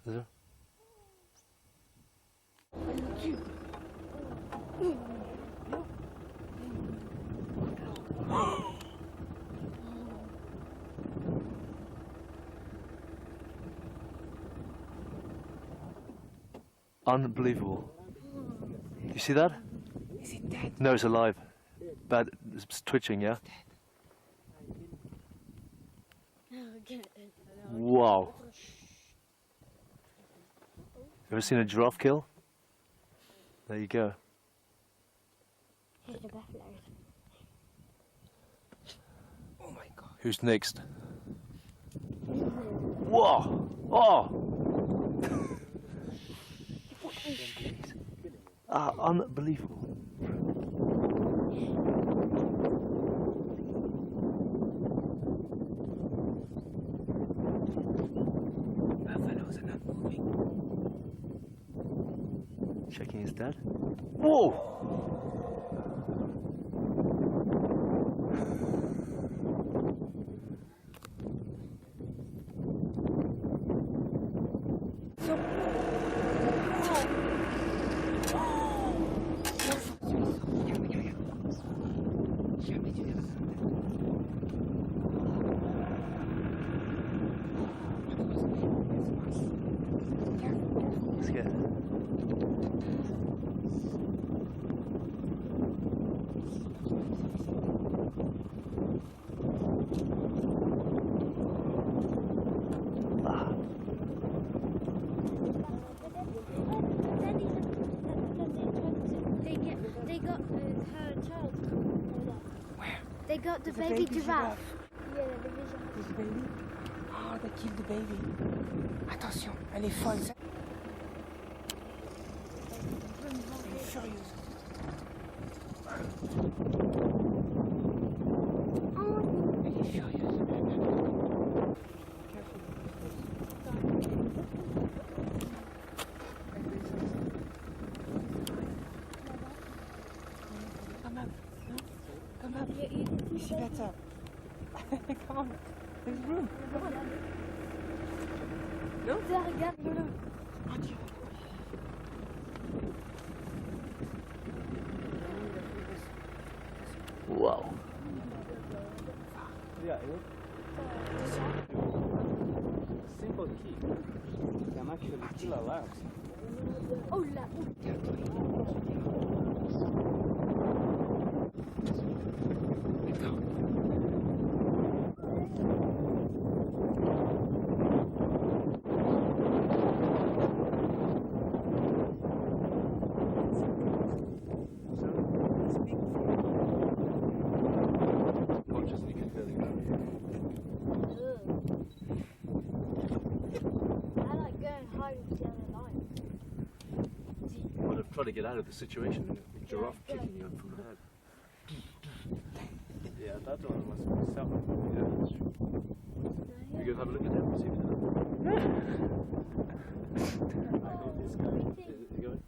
Is there? Unbelievable. You see that? Is it dead? No, it's alive. But it's twitching, yeah? Wow. Ever seen a giraffe kill? There you go. Oh my god. Who's next? Whoa! Oh! Unbelievable. Buffaloes are not moving. Checking his dad. Whoa! Scared. They got her child. Where? They got the The baby baby giraffe. giraffe. Yeah, the vision. There's the baby? Oh, they killed the baby. Attention, elle est folle. Elle est furieuse. Elle est furieuse. Come up. No? Come up. You see better. Come on. There's room. Come on. No? Regarde. No. Oh, Dieu. Wow. Yeah, simple key can actually kill alarms. Oh là. Consciously can feel it. I like going high with the other lion. Would have tried to get out of the situation. A giraffe kicking you from the head. Yeah, that one must be someone. You go have a look at him. See if I know this guy. you going?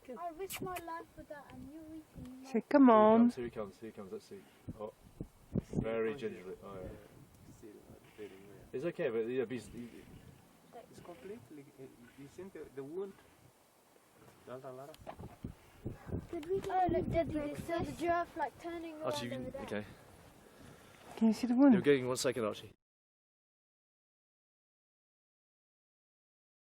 I risk my life for that and you're eating me. Say, come on. Here he comes. Let's see. Oh, very gingerly. Oh, yeah. Still not feeling well. It's okay, but yeah, It's completely. You think the wound? Not a lot of. Did we get look, Daddy, they saw the giraffe like turning around Archie, over there. okay. Can you see the You're wound? getting 1 second, Archie.